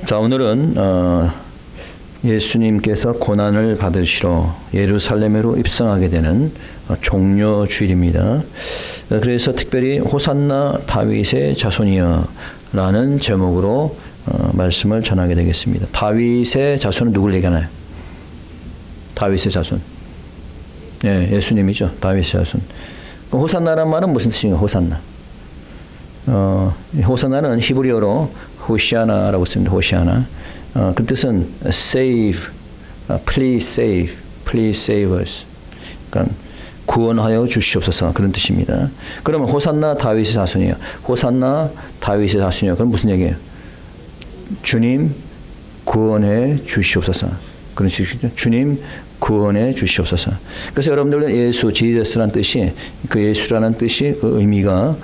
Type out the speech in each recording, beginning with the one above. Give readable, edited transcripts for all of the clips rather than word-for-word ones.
자, 오늘은 예수님께서 고난을 받으시러 예루살렘으로 입성하게 되는 종료 주일입니다. 그래서 특별히 호산나 다윗의 자손이여 라는 제목으로 말씀을 전하게 되겠습니다. 다윗의 자손은 누굴 얘기하나요? 다윗의 자손. 네, 예수님이죠. 다윗의 자손. 호산나란 말은 무슨 뜻인가요? 호산나. 호산나는 히브리어로 호시아나라고 씁니다. 호시아나. 그 뜻은 save, please save us. 그러니까 구원하여 주시옵소서 그런 뜻입니다. 그러면 호산나 다윗의 자손이요. 호산나 다윗의 자손이요. 그럼 무슨 얘기예요? 주님 구원해 주시옵소서. 그런 뜻이죠. 주님 구원해 주시옵소서. 그래서 여러분들은 예수, 지저스라는 뜻이 그 예수라는 뜻이 그 의미가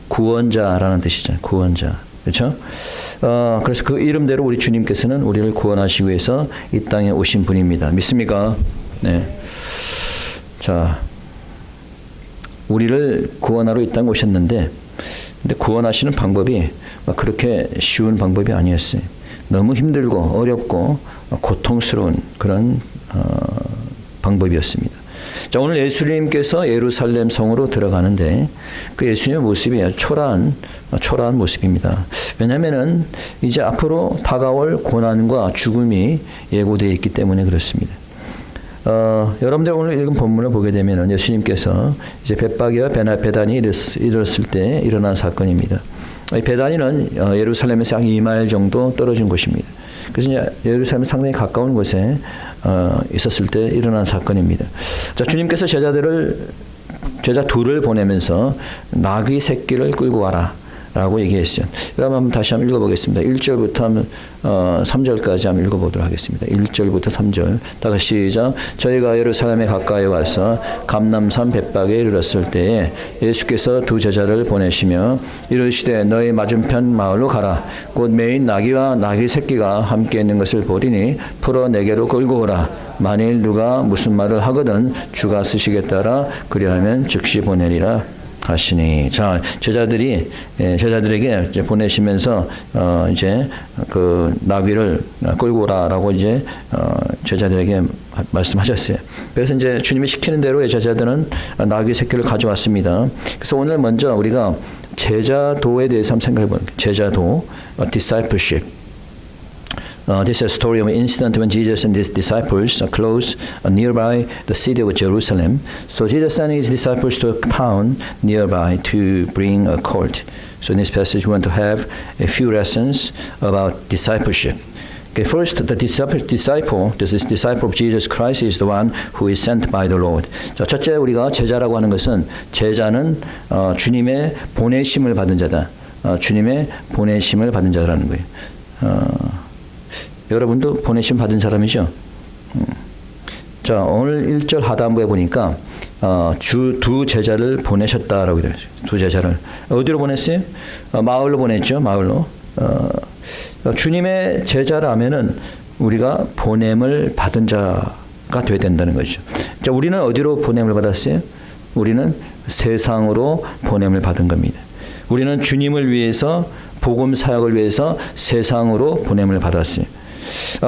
구원자라는 뜻이잖아요. 구원자. 그렇죠? 그래서 그 이름대로 우리 주님께서는 우리를 구원하시기 위해서 이 땅에 오신 분입니다. 믿습니까? 네. 자, 우리를 구원하러 이 땅에 오셨는데, 근데 구원하시는 방법이 그렇게 쉬운 방법이 아니었어요. 너무 힘들고 어렵고 고통스러운 그런 방법이었습니다. 자, 오늘 예수님께서 예루살렘 성으로 들어가는데 그 예수님의 모습이 초라한 모습입니다. 왜냐하면은 이제 앞으로 다가올 고난과 죽음이 예고되어 있기 때문에 그렇습니다. 여러분들 오늘 읽은 본문을 보게 되면은 예수님께서 이제 벳바기와 베단이 이르렀을 때 일어난 사건입니다. 베단이는 예루살렘에서 약 2마일 정도 떨어진 곳입니다. 그래서 이제 예루살렘 상당히 가까운 곳에 있었을 때 일어난 사건입니다. 자, 주님께서 제자 둘을 보내면서 나귀 새끼를 끌고 와라 라고 얘기했어요. 그럼 한번 다시 한번 읽어보겠습니다. 1절부터 3절까지 한번 읽어보도록 하겠습니다. 1절부터 3절. 다 같이 시작. 저희가 예루살렘에 가까이 와서 감람산 벳박에 이르렀을 때에 예수께서 두 제자를 보내시며 이르시되 너희 맞은편 마을로 가라. 곧 매인 나귀와 나귀 새끼가 함께 있는 것을 보리니 풀어 내게로 끌고 오라. 만일 누가 무슨 말을 하거든 주가 쓰시겠다라. 그리하면 즉시 보내리라 하시니. 자, 제자들에게 이제 보내시면서 이제 그 나귀를 끌고 오라라고 이제 제자들에게 말씀하셨어요. 그래서 이제 주님이 시키는 대로 제자들은 나귀 새끼를 가져왔습니다. 그래서 오늘 먼저 우리가 제자도에 대해서 한번 생각해 보는 거예요. 제자도, discipleship. This is a story of an incident when Jesus and his disciples are close nearby the city of Jerusalem. So Jesus sent his disciples to a town nearby to bring a colt. So in this passage we want to have a few lessons about discipleship. Okay, first, the disciple of Jesus Christ is the one who is sent by the Lord. 자, 첫째 우리가 제자라고 하는 것은 제자는 주님의 보내심을 받은 자다. 주님의 보내심을 받은 자라는 거예요. 여러분도 보내심 받은 사람이죠? 자, 오늘 1절 하단부에 보니까 두 제자를 보내셨다라고 되어 있어요. 두 제자를. 어디로 보냈어요? 마을로 보냈죠. 마을로. 주님의 제자라면은 우리가 보냄을 받은 자가 되어야 된다는 거죠. 자, 우리는 어디로 보냄을 받았어요? 우리는 세상으로 보냄을 받은 겁니다. 우리는 주님을 위해서 복음 사역을 위해서 세상으로 보냄을 받았어요.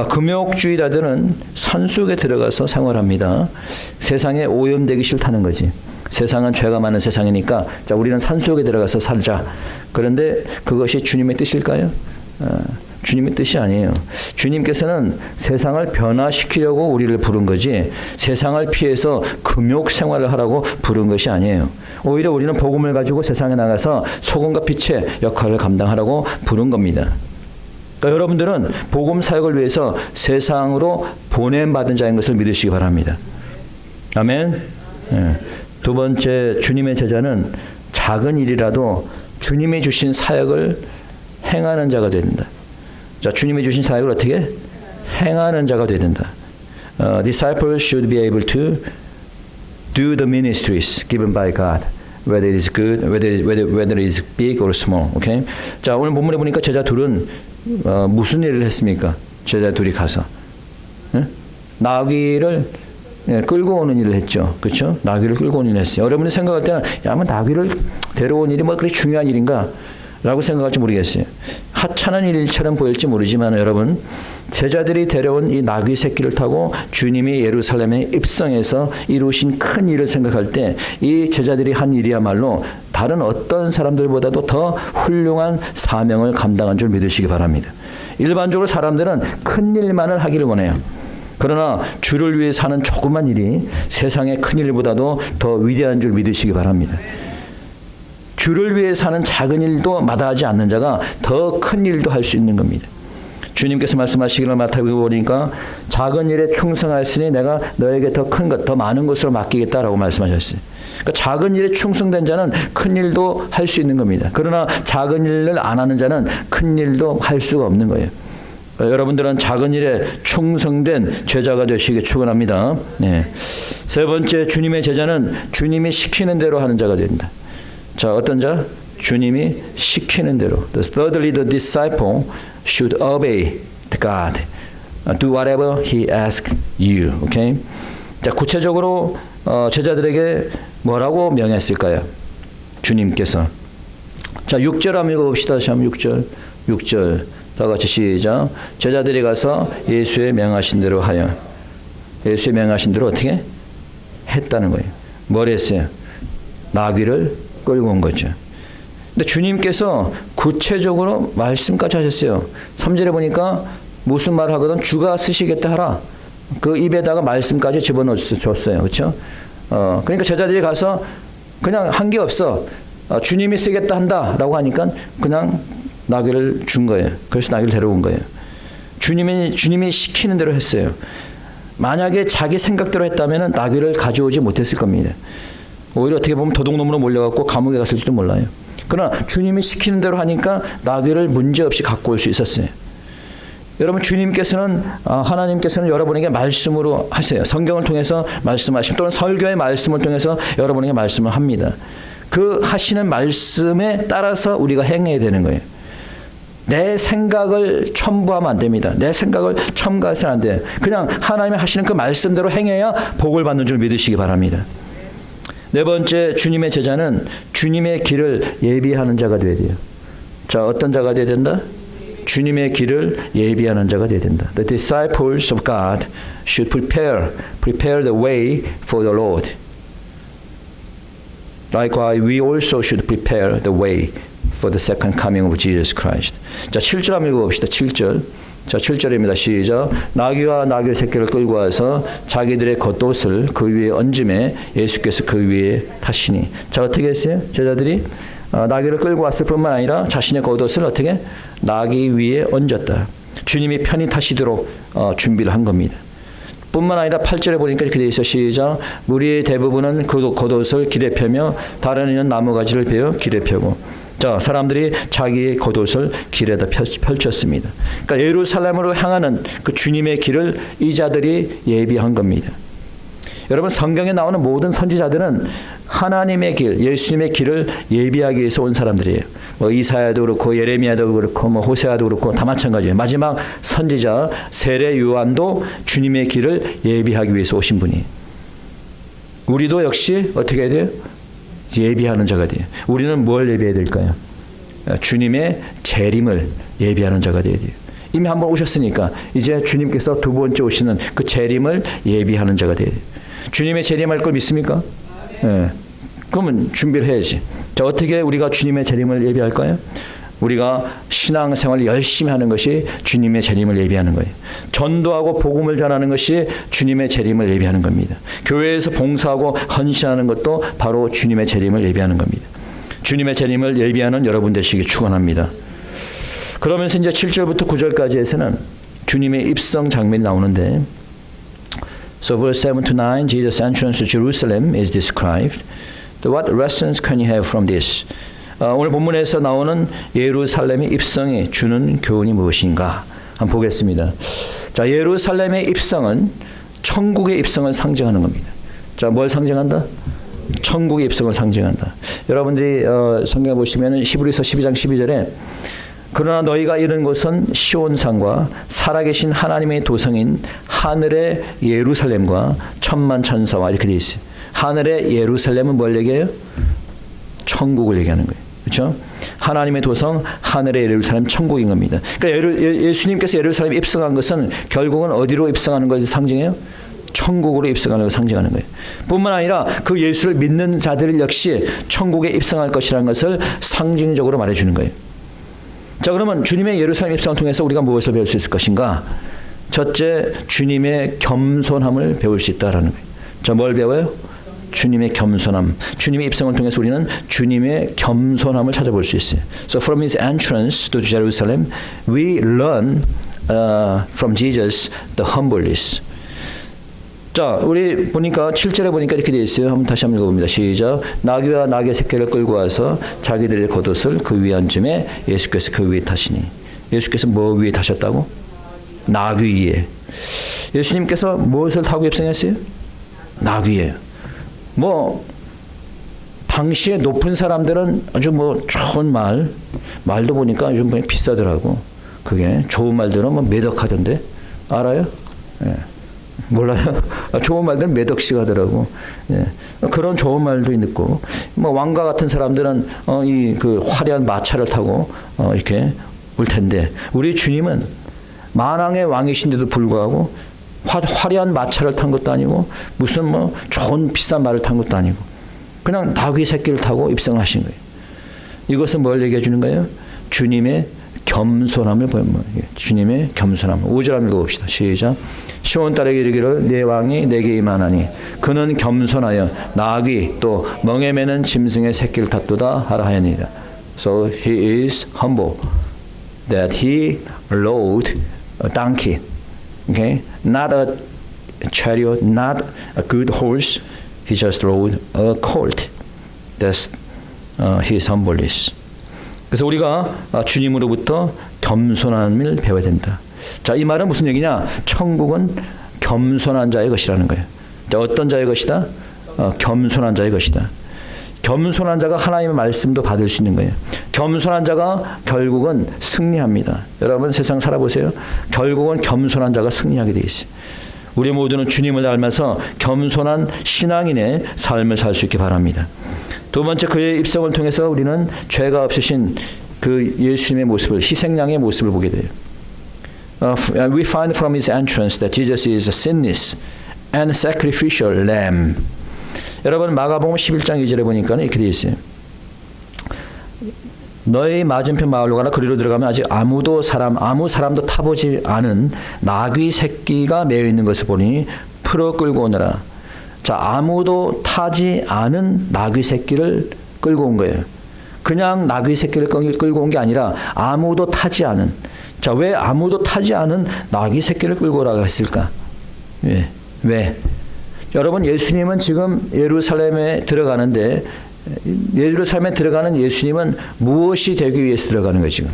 금욕주의자들은 산속에 들어가서 생활합니다. 세상에 오염되기 싫다는 거지. 세상은 죄가 많은 세상이니까 자, 우리는 산속에 들어가서 살자. 그런데 그것이 주님의 뜻일까요? 주님의 뜻이 아니에요. 주님께서는 세상을 변화시키려고 우리를 부른 거지 세상을 피해서 금욕 생활을 하라고 부른 것이 아니에요. 오히려 우리는 복음을 가지고 세상에 나가서 소금과 빛의 역할을 감당하라고 부른 겁니다. 그러니까 여러분들은 복음 사역을 위해서 세상으로 보냄받은 자인 것을 믿으시기 바랍니다. 아멘. 네. 두 번째, 주님의 제자는 작은 일이라도 주님이 주신 사역을 행하는 자가 되어야 된다. 자, 주님이 주신 사역을 어떻게 행하는 자가 되어야 된다. Disciples should be able to do the ministries given by God, whether it is good, whether it is big or small. Okay? 자, 오늘 본문에 보니까 제자 둘은 무슨 일을 했습니까? 제자 둘이 가서 나귀를 끌고 오는 일을 했죠. 그렇죠? 나귀를 끌고 오는 일을 했어요. 여러분이 생각할 때는 야, 뭐 나귀를 데려온 일이 뭐 그렇게 중요한 일인가? 라고 생각할지 모르겠어요. 하찮은 일처럼 보일지 모르지만 여러분, 제자들이 데려온 이 나귀 새끼를 타고 주님이 예루살렘에 입성해서 이루신 큰 일을 생각할 때 이 제자들이 한 일이야말로 다른 어떤 사람들보다도 더 훌륭한 사명을 감당한 줄 믿으시기 바랍니다. 일반적으로 사람들은 큰 일만을 하기를 원해요. 그러나 주를 위해 사는 조그만 일이 세상의 큰 일보다도 더 위대한 줄 믿으시기 바랍니다. 주를 위해 사는 작은 일도 마다하지 않는 자가 더 큰 일도 할 수 있는 겁니다. 주님께서 말씀하시기를 마태복음 보니까 작은 일에 충성하였으니 내가 너에게 더 큰 것, 더 많은 것으로 맡기겠다라고 말씀하셨어요. 그러니까 작은 일에 충성된 자는 큰 일도 할 수 있는 겁니다. 그러나 작은 일을 안 하는 자는 큰 일도 할 수가 없는 거예요. 여러분들은 작은 일에 충성된 제자가 되시길 축원합니다. 네. 세 번째, 주님의 제자는 주님이 시키는 대로 하는 자가 된다. 자, 어떤 자? 주님이 시키는 대로. Thirdly, the disciple should obey God. Do whatever He asks you. Okay? 자, 구체적으로 제자들에게 뭐라고 명했을까요? 주님께서. 자, 6절 한번 읽어봅시다. 다시 한번 6절. 다 같이 시작. 제자들이 가서 예수의 명하신 대로 하여. 예수의 명하신 대로 어떻게? 했다는 거예요. 뭘 했어요? 나귀를 끌고 온 거죠. 근데 주님께서 구체적으로 말씀까지 하셨어요. 3절에 보니까 무슨 말을 하거든 주가 쓰시겠다 하라. 그 입에다가 말씀까지 집어넣었어요. 그렇죠? 그러니까 제자들이 가서 그냥 한 게 없어. 주님이 쓰겠다 한다라고 하니까 그냥 나귀를 준 거예요. 그래서 나귀를 데려온 거예요. 주님이 시키는 대로 했어요. 만약에 자기 생각대로 했다면 나귀를 가져오지 못했을 겁니다. 오히려 어떻게 보면 도둑놈으로 몰려갖고 감옥에 갔을지도 몰라요. 그러나 주님이 시키는 대로 하니까 나귀를 문제없이 갖고 올 수 있었어요. 여러분, 주님께서는 하나님께서는 여러분에게 말씀으로 하세요. 성경을 통해서 말씀하시고 또는 설교의 말씀을 통해서 여러분에게 말씀을 합니다. 그 하시는 말씀에 따라서 우리가 행해야 되는 거예요. 내 생각을 첨부하면 안 됩니다. 내 생각을 첨가해서는 안 돼요. 그냥 하나님이 하시는 그 말씀대로 행해야 복을 받는 줄 믿으시기 바랍니다. 네 번째, 주님의 제자는 주님의 길을 예비하는 자가 되어야 돼요. 자, 어떤 자가 되어야 된다? 주님의 길을 예비하는 자가 되어야 된다. The disciples of God should prepare the way for the Lord. Likewise, we also should prepare the way for the second coming of Jesus Christ. 자, 7절 한번 읽어봅시다. 7절. 자, 7절입니다. 시작. 나귀와 나귀 새끼를 끌고 와서 자기들의 겉옷을 그 위에 얹음에 예수께서 그 위에 타시니. 자, 어떻게 했어요? 제자들이 나귀를 끌고 왔을 뿐만 아니라 자신의 겉옷을 어떻게? 나귀 위에 얹었다. 주님이 편히 타시도록 준비를 한 겁니다. 뿐만 아니라 8절에 보니까 이렇게 되어 있어. 시작. 무리의 대부분은 그 겉옷을 길에 펴며 다른 이는 나무가지를 베어 길에 펴고. 자, 사람들이 자기의 겉옷을 길에다 펼쳤습니다. 그러니까 예루살렘으로 향하는 그 주님의 길을 이 자들이 예비한 겁니다. 여러분, 성경에 나오는 모든 선지자들은 하나님의 길, 예수님의 길을 예비하기 위해서 온 사람들이에요. 뭐 이사야도 그렇고 예레미야도 그렇고 뭐 호세아도 그렇고 다 마찬가지예요. 마지막 선지자 세례 요한도 주님의 길을 예비하기 위해서 오신 분이에요. 우리도 역시 어떻게 해야 돼요? 예비하는 자가 돼요. 우리는 뭘 예비해야 될까요? 주님의 재림을 예비하는 자가 돼야 돼요. 이미 한번 오셨으니까 이제 주님께서 두 번째 오시는 그 재림을 예비하는 자가 돼야 돼요. 주님의 재림할 걸 믿습니까? 네. 그러면 준비를 해야지. 자, 어떻게 우리가 주님의 재림을 예비할까요? 우리가 신앙생활을 열심히 하는 것이 주님의 재림을 예비하는 거예요. 전도하고 복음을 전하는 것이 주님의 재림을 예비하는 겁니다. 교회에서 봉사하고 헌신하는 것도 바로 주님의 재림을 예비하는 겁니다. 주님의 재림을 예비하는 여러분 되시길 축원합니다. 그러면서 이제 7절부터 9절까지에서는 주님의 입성 장면이 나오는데, So verse 7 to 9, Jesus' entrance to Jerusalem is described. What lessons can you have from this? 오늘 본문에서 나오는 예루살렘의 입성이 주는 교훈이 무엇인가 한번 보겠습니다. 자, 예루살렘의 입성은 천국의 입성을 상징하는 겁니다. 자, 뭘 상징한다? 천국의 입성을 상징한다. 여러분들이 성경 보시면 히브리서 12장 12절에 그러나 너희가 이른 곳은 시온산과 살아계신 하나님의 도성인 하늘의 예루살렘과 천만 천사와 이렇게 되어 있어요. 하늘의 예루살렘은 뭘 얘기해요? 천국을 얘기하는 거예요. 그렇죠? 하나님의 도성, 하늘의 예루살렘, 천국인 겁니다. 그러니까 예수님께서 예루살렘에 입성한 것은 결국은 어디로 입성하는 것을 상징해요? 천국으로 입성하는 것을 상징하는 거예요. 뿐만 아니라 그 예수를 믿는 자들 역시 천국에 입성할 것이라는 것을 상징적으로 말해주는 거예요. 자, 그러면 주님의 예루살렘 입성을 통해서 우리가 무엇을 배울 수 있을 것인가? 첫째, 주님의 겸손함을 배울 수 있다라는 거예요. 자, 뭘 배워요? 주님의 겸손함. 주님의 입성을 통해서 우리는 주님의 겸손함을 찾아볼 수 있어요. So from his entrance to Jerusalem, we learn from Jesus the humbleness. 자, 우리 보니까 7절에 보니까 이렇게 되어 있어요. 한번 다시 한번 읽어봅니다. 시작. 나귀와 나귀 새끼를 끌고 와서 자기들의 겉옷을 그 위에 앉음에 예수께서 그 위에 타시니. 예수께서 뭐 위에 타셨다고? 나귀 위에. 예수님께서 무엇을 타고 입성했어요? 나귀에. 뭐 당시에 높은 사람들은 아주 뭐 좋은 말도 보니까 요즘 비싸더라고. 그게 좋은 말들은 뭐 몇 억 하던데 알아요? 예. 몰라요? 좋은 말들은 몇 억씩 하더라고. 예. 그런 좋은 말도 있고, 뭐 왕과 같은 사람들은 이 그 화려한 마차를 타고 이렇게 올 텐데, 우리 주님은 만왕의 왕이신데도 불구하고 화려한 마차를 탄 것도 아니고 무슨 뭐 좋은 비싼 말을 탄 것도 아니고 그냥 나귀 새끼를 타고 입성하신 거예요. 이것은 뭘 얘기해 주는 거예요? 주님의 겸손함을 보여요. 주님의 겸손함. 5절 한번 읽어봅시다. 시작. 시온 딸에게 이르기를 내 왕이 내게 임하나니 그는 겸손하여 나귀 또 멍에 매는 짐승의 새끼를 탔도다 하라 하였느니라. So he is humble that he rode a donkey. Okay? Not a chariot, not a good horse. He just rode a colt. That's his humbleness. 그래서 우리가 주님으로부터 겸손함을 배워야 된다. 자, 이 말은 무슨 얘기냐? 천국은 겸손한 자의 것이라는 거예요. 자, 어떤 자의 것이다? 겸손한 자의 것이다. 겸손한 자가 하나님의 말씀도 받을 수 있는 거예요. 겸손한 자가 결국은 승리합니다. 여러분 세상 살아보세요. 결국은 겸손한 자가 승리하게 돼 있어요. 우리 모두는 주님을 닮아서 겸손한 신앙인의 삶을 살 수 있기 바랍니다. 두 번째, 그의 입성을 통해서 우리는 죄가 없으신 그 예수님의 모습을, 희생양의 모습을 보게 돼요. We find from his entrance that Jesus is a sinless and sacrificial lamb. 여러분 마가복음 11장 2절에 보니까 이렇게 되어 있어요. 너희 맞은편 마을로 가라. 그리로 들어가면 아직 아무 사람도 타보지 않은 나귀 새끼가 매여 있는 것을 보니 풀어 끌고 오너라. 자, 아무도 타지 않은 나귀 새끼를 끌고 온 거예요. 그냥 나귀 새끼를 끌고 온 게 아니라 아무도 타지 않은. 자, 왜 아무도 타지 않은 나귀 새끼를 끌고 오라고 했을까? 왜? 여러분, 예수님은 지금 예루살렘에 들어가는데, 예루살렘에 들어가는 예수님은 무엇이 되기 위해서 들어가는 거예요, 지금?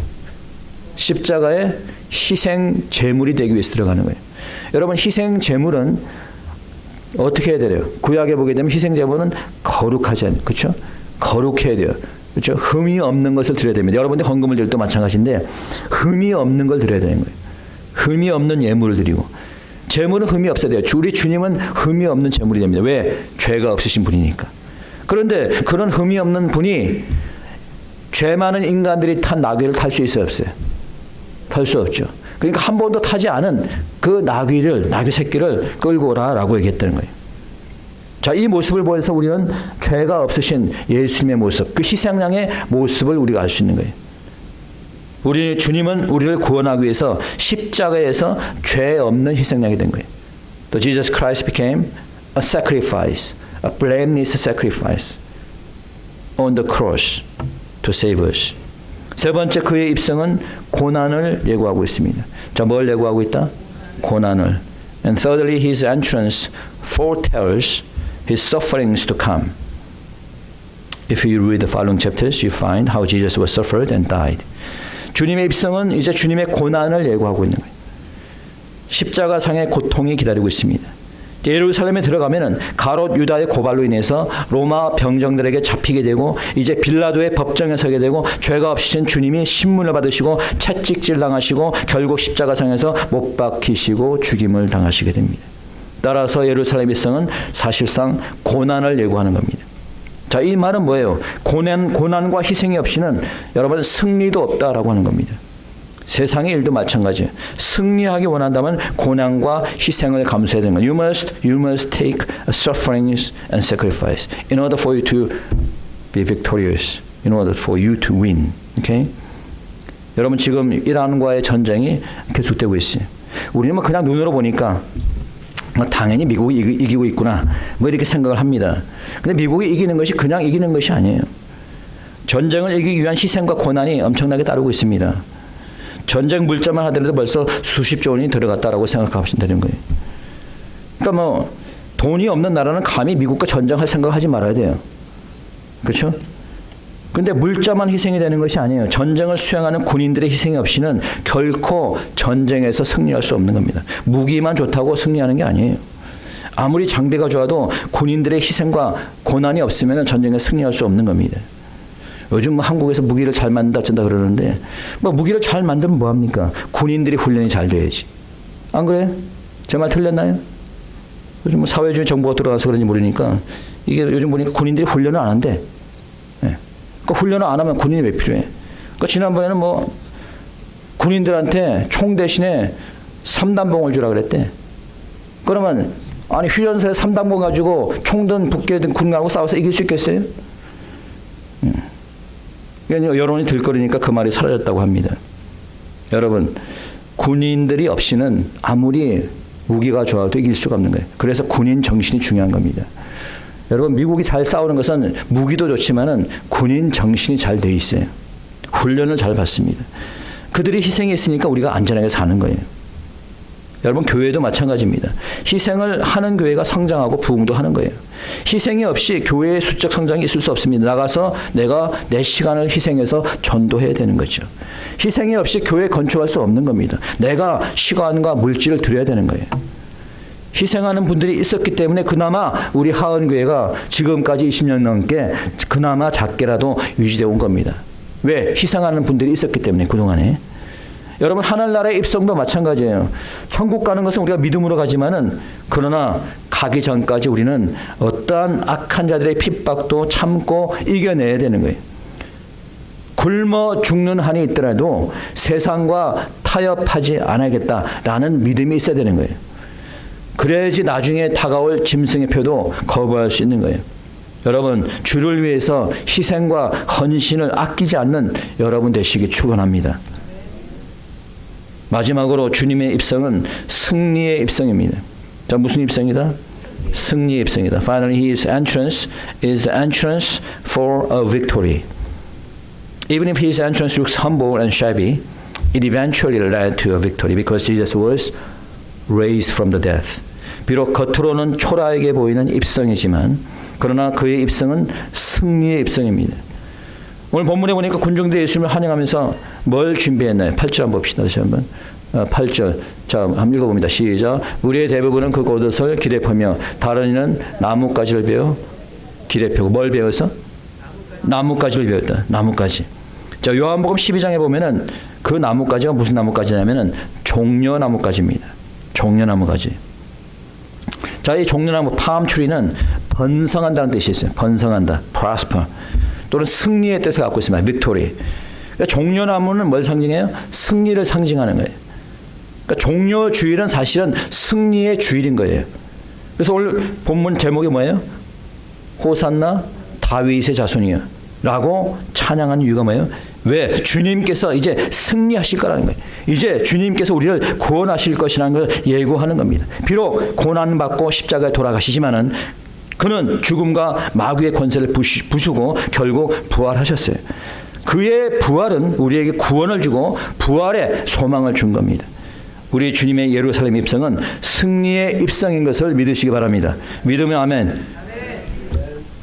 십자가의 희생 제물이 되기 위해서 들어가는 거예요. 여러분, 희생 제물은 어떻게 해야 돼요? 구약에 보게 되면 희생 제물은 거룩하지 않아요. 그렇죠? 거룩해야 돼요. 그렇죠? 흠이 없는 것을 드려야 됩니다. 여러분들 헌금을 드릴 때 마찬가지인데 흠이 없는 걸 드려야 되는 거예요. 흠이 없는 예물을 드리고, 제물은 흠이 없어야 돼요. 우리 주님은 흠이 없는 제물이 됩니다. 왜? 죄가 없으신 분이니까. 그런데 그런 흠이 없는 분이 죄 많은 인간들이 탄 나귀를 탈 수 있어요, 없어요? 탈 수 없죠. 그러니까 한 번도 타지 않은 그 나귀 새끼를 끌고 오라라고 얘기했다는 거예요. 자, 이 모습을 보면서 우리는 죄가 없으신 예수님의 모습, 그 희생양의 모습을 우리가 알 수 있는 거예요. 우리 주님은 우리를 구원하기 위해서 십자가에서 죄 없는 희생양이 된 거예요. So Jesus Christ became a sacrifice, a blameless sacrifice on the cross to save us. 세 번째, 그의 입성은 고난을 예고하고 있습니다. 자, 뭘 예고하고 있다? 고난을. And thirdly, his entrance foretells his sufferings to come. If you read the following chapters, you find how Jesus was suffered and died. 주님의 입성은 이제 주님의 고난을 예고하고 있는 거예요. 십자가상의 고통이 기다리고 있습니다. 예루살렘에 들어가면은 가롯 유다의 고발로 인해서 로마 병정들에게 잡히게 되고, 이제 빌라도의 법정에 서게 되고, 죄가 없으신 주님이 신문을 받으시고 채찍질 당하시고 결국 십자가상에서 못 박히시고 죽임을 당하시게 됩니다. 따라서 예루살렘 입성은 사실상 고난을 예고하는 겁니다. 자, 이 말은 뭐예요? 고난과 희생이 없이는 여러분 승리도 없다라고 하는 겁니다. 세상의 일도 마찬가지예요. 승리하기 원한다면 고난과 희생을 감수해야 되는 거예요. You must take sufferings and sacrifice in order for you to be victorious. In order for you to win. Okay? 여러분 지금 이란과의 전쟁이 계속되고 있어요. 우리는 뭐 그냥 눈으로 보니까 당연히 미국이 이기고 있구나 뭐 이렇게 생각을 합니다. 근데 미국이 이기는 것이 그냥 이기는 것이 아니에요. 전쟁을 이기기 위한 희생과 고난이 엄청나게 따르고 있습니다. 전쟁 물자만 하더라도 벌써 수십조 원이 들어갔다라고 생각하시면 되는 거예요. 그러니까 뭐 돈이 없는 나라는 감히 미국과 전쟁할 생각을 하지 말아야 돼요. 그렇죠? 근데 물자만 희생이 되는 것이 아니에요. 전쟁을 수행하는 군인들의 희생이 없이는 결코 전쟁에서 승리할 수 없는 겁니다. 무기만 좋다고 승리하는 게 아니에요. 아무리 장비가 좋아도 군인들의 희생과 고난이 없으면 전쟁에 승리할 수 없는 겁니다. 요즘 뭐 한국에서 무기를 잘 만든다 어쩐다 그러는데 뭐 무기를 잘 만들면 뭐합니까? 군인들이 훈련이 잘 돼야지. 안 그래요? 제 말 틀렸나요? 요즘 뭐 사회주의 정부가 들어가서 그런지 모르니까 이게 요즘 보니까 군인들이 훈련을 안 한대. 그 훈련을 안 하면 군인이 왜 필요해? 그 지난번에는 뭐 군인들한테 총 대신에 3단봉을 주라 그랬대. 그러면 아니 휴전소에 3단봉 가지고 총든 북괴든 군하고 싸워서 이길 수 있겠어요? 여론이 들끓으니까 그 말이 사라졌다고 합니다. 여러분 군인들이 없이는 아무리 무기가 좋아도 이길 수가 없는 거예요. 그래서 군인 정신이 중요한 겁니다. 여러분 미국이 잘 싸우는 것은 무기도 좋지만은 군인 정신이 잘 돼 있어요. 훈련을 잘 받습니다. 그들이 희생했으니까 우리가 안전하게 사는 거예요. 여러분 교회도 마찬가지입니다. 희생을 하는 교회가 성장하고 부흥도 하는 거예요. 희생이 없이 교회의 수적 성장이 있을 수 없습니다. 나가서 내가 내 시간을 희생해서 전도해야 되는 거죠. 희생이 없이 교회 건축할 수 없는 겁니다. 내가 시간과 물질을 드려야 되는 거예요. 희생하는 분들이 있었기 때문에 그나마 우리 하은교회가 지금까지 20년 넘게 그나마 작게라도 유지되어 온 겁니다. 왜? 희생하는 분들이 있었기 때문에 그동안에. 여러분 하늘나라의 입성도 마찬가지예요. 천국 가는 것은 우리가 믿음으로 가지만은 그러나 가기 전까지 우리는 어떠한 악한 자들의 핍박도 참고 이겨내야 되는 거예요. 굶어 죽는 한이 있더라도 세상과 타협하지 않아야겠다라는 믿음이 있어야 되는 거예요. 그래야지 나중에 다가올 짐승의 표도 거부할 수 있는 거예요. 여러분 주를 위해서 희생과 헌신을 아끼지 않는 여러분 되시기 축원합니다. 마지막으로 주님의 입성은 승리의 입성입니다. 자, 무슨 입성이다? 승리의 입성이다. Finally, his entrance is the entrance for a victory. Even if his entrance looks humble and shabby, it eventually led to a victory because Jesus was raised from the death. 비록 겉으로는 초라하게 보이는 입성이지만 그러나 그의 입성은 승리의 입성입니다. 오늘 본문에 보니까 군중들이 예수님을 환영하면서 뭘 준비했나요? 8절 한번 봅시다. 다시 한번. 8절. 자, 한번 읽어봅니다. 시작. 우리의 대부분은 그 겉옷을 기대 펴며 다른 이는 나뭇가지를 베어 기대 펴고 뭘 베어서? 나뭇가지를 베었다. 나뭇가지. 자, 요한복음 12장에 보면은 그 나뭇가지가 무슨 나뭇가지냐면은 종려나뭇가지입니다. 종려나무가지. 자, 이 종려나무 palm-tree는 번성한다는 뜻이 있어요. 번성한다. prosper. 또는 승리의 뜻을 갖고 있습니다. victory. 그러니까 종려나무는 뭘 상징해요? 승리를 상징하는 거예요. 그러니까 종려주일은 사실은 승리의 주일인 거예요. 그래서 오늘 본문 제목이 뭐예요? 호산나 다윗의 자손이요 라고 찬양하는 이유가 뭐예요? 왜? 주님께서 이제 승리하실 거라는 거예요. 이제 주님께서 우리를 구원하실 것이라는 걸 예고하는 겁니다. 비록 고난받고 십자가에 돌아가시지만은 그는 죽음과 마귀의 권세를 부수고 결국 부활하셨어요. 그의 부활은 우리에게 구원을 주고 부활의 소망을 준 겁니다. 우리 주님의 예루살렘 입성은 승리의 입성인 것을 믿으시기 바랍니다. 믿으면 아멘.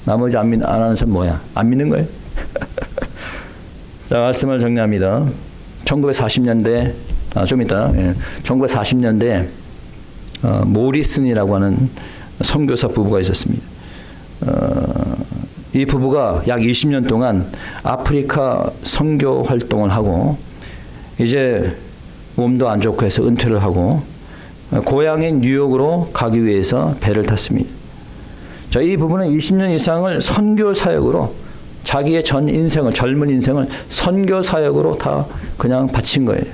나머지 안 하는 사람 뭐야? 안 믿는 거예요? 자, 말씀을 정리합니다. 1940년대, 좀 이따, 1940년대 모리슨이라고 하는 선교사 부부가 있었습니다. 이 부부가 약 20년 동안 아프리카 선교 활동을 하고 이제 몸도 안 좋고 해서 은퇴를 하고 고향인 뉴욕으로 가기 위해서 배를 탔습니다. 자, 이 부분은 20년 이상을 선교 사역으로 자기의 전 인생을, 젊은 인생을 선교 사역으로 다 그냥 바친 거예요.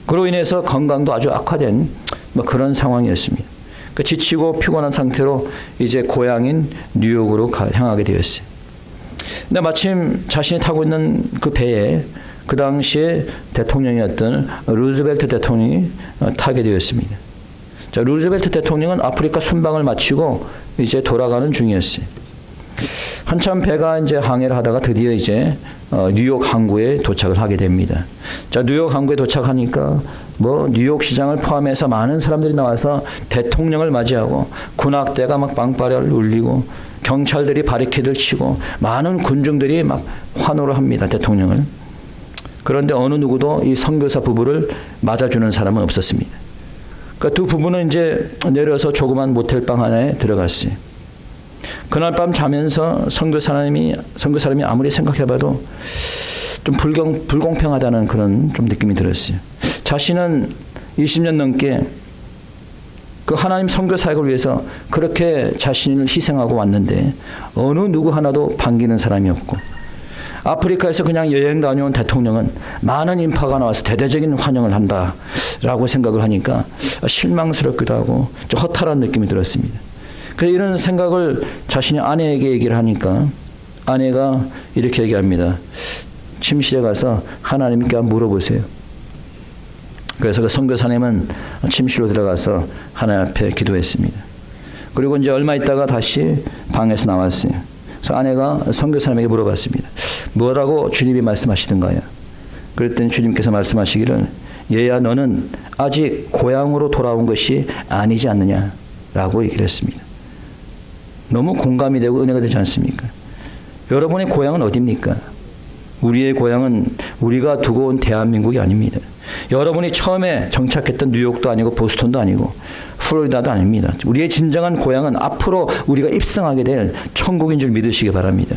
그로 인해서 건강도 아주 악화된 그런 상황이었습니다. 지치고 피곤한 상태로 이제 고향인 뉴욕으로 향하게 되었어요. 근데 마침 자신이 타고 있는 그 배에 그 당시에 대통령이었던 루즈벨트 대통령이 타게 되었습니다. 자, 루즈벨트 대통령은 아프리카 순방을 마치고 이제 돌아가는 중이었어요. 한참 배가 이제 항해를 하다가 드디어 이제 뉴욕 항구에 도착을 하게 됩니다. 자, 뉴욕 항구에 도착하니까 뉴욕 시장을 포함해서 많은 사람들이 나와서 대통령을 맞이하고 군악대가 막 빵빠레를 울리고 경찰들이 바리케이드를 치고 많은 군중들이 막 환호를 합니다. 대통령을. 그런데 어느 누구도 이 선교사 부부를 맞아주는 사람은 없었습니다. 그러니까 두 부부는 이제 내려서 조그만 모텔방 하나에 들어갔어요. 그날 밤 자면서 선교 사람이 아무리 생각해봐도 좀 불공평하다는 그런 좀 느낌이 들었어요. 자신은 20년 넘게 그 하나님 선교 사역을 위해서 그렇게 자신을 희생하고 왔는데 어느 누구 하나도 반기는 사람이 없고, 아프리카에서 그냥 여행 다녀온 대통령은 많은 인파가 나와서 대대적인 환영을 한다라고 생각을 하니까 실망스럽기도 하고 좀 허탈한 느낌이 들었습니다. 그래서 이런 생각을 자신의 아내에게 얘기를 하니까 아내가 이렇게 얘기합니다. 침실에 가서 하나님께 물어보세요. 그래서 그 선교사님은 침실로 들어가서 하나님 앞에 기도했습니다. 그리고 이제 얼마 있다가 다시 방에서 나왔어요. 그래서 아내가 선교사님에게 물어봤습니다. 뭐라고 주님이 말씀하시던가요? 그랬더니 주님께서 말씀하시기를, 얘야 너는 아직 고향으로 돌아온 것이 아니지 않느냐라고 얘기를 했습니다. 너무 공감이 되고 은혜가 되지 않습니까? 여러분의 고향은 어디입니까? 우리의 고향은 우리가 두고 온 대한민국이 아닙니다. 여러분이 처음에 정착했던 뉴욕도 아니고 보스턴도 아니고 플로리다도 아닙니다. 우리의 진정한 고향은 앞으로 우리가 입성하게 될 천국인 줄 믿으시기 바랍니다.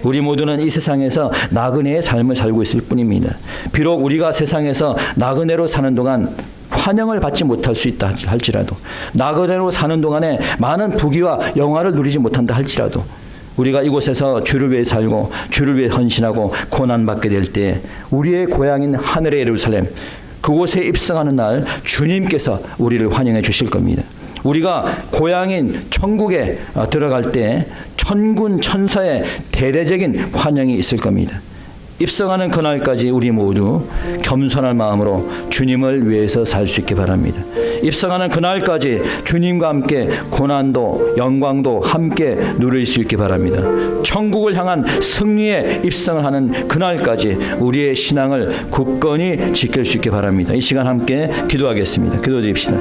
우리 모두는 이 세상에서 나그네의 삶을 살고 있을 뿐입니다. 비록 우리가 세상에서 나그네로 사는 동안 환영을 받지 못할 수 있다 할지라도, 나그네로 사는 동안에 많은 부귀와 영화를 누리지 못한다 할지라도, 우리가 이곳에서 주를 위해 살고 주를 위해 헌신하고 고난받게 될 때 우리의 고향인 하늘의 예루살렘, 그곳에 입성하는 날 주님께서 우리를 환영해 주실 겁니다. 우리가 고향인 천국에 들어갈 때 천군 천사의 대대적인 환영이 있을 겁니다. 입성하는 그날까지 우리 모두 겸손한 마음으로 주님을 위해서 살 수 있기 바랍니다. 입성하는 그날까지 주님과 함께 고난도 영광도 함께 누릴 수 있기 바랍니다. 천국을 향한 승리에 입성을 하는 그날까지 우리의 신앙을 굳건히 지킬 수 있기 바랍니다. 이 시간 함께 기도하겠습니다. 기도드립시다.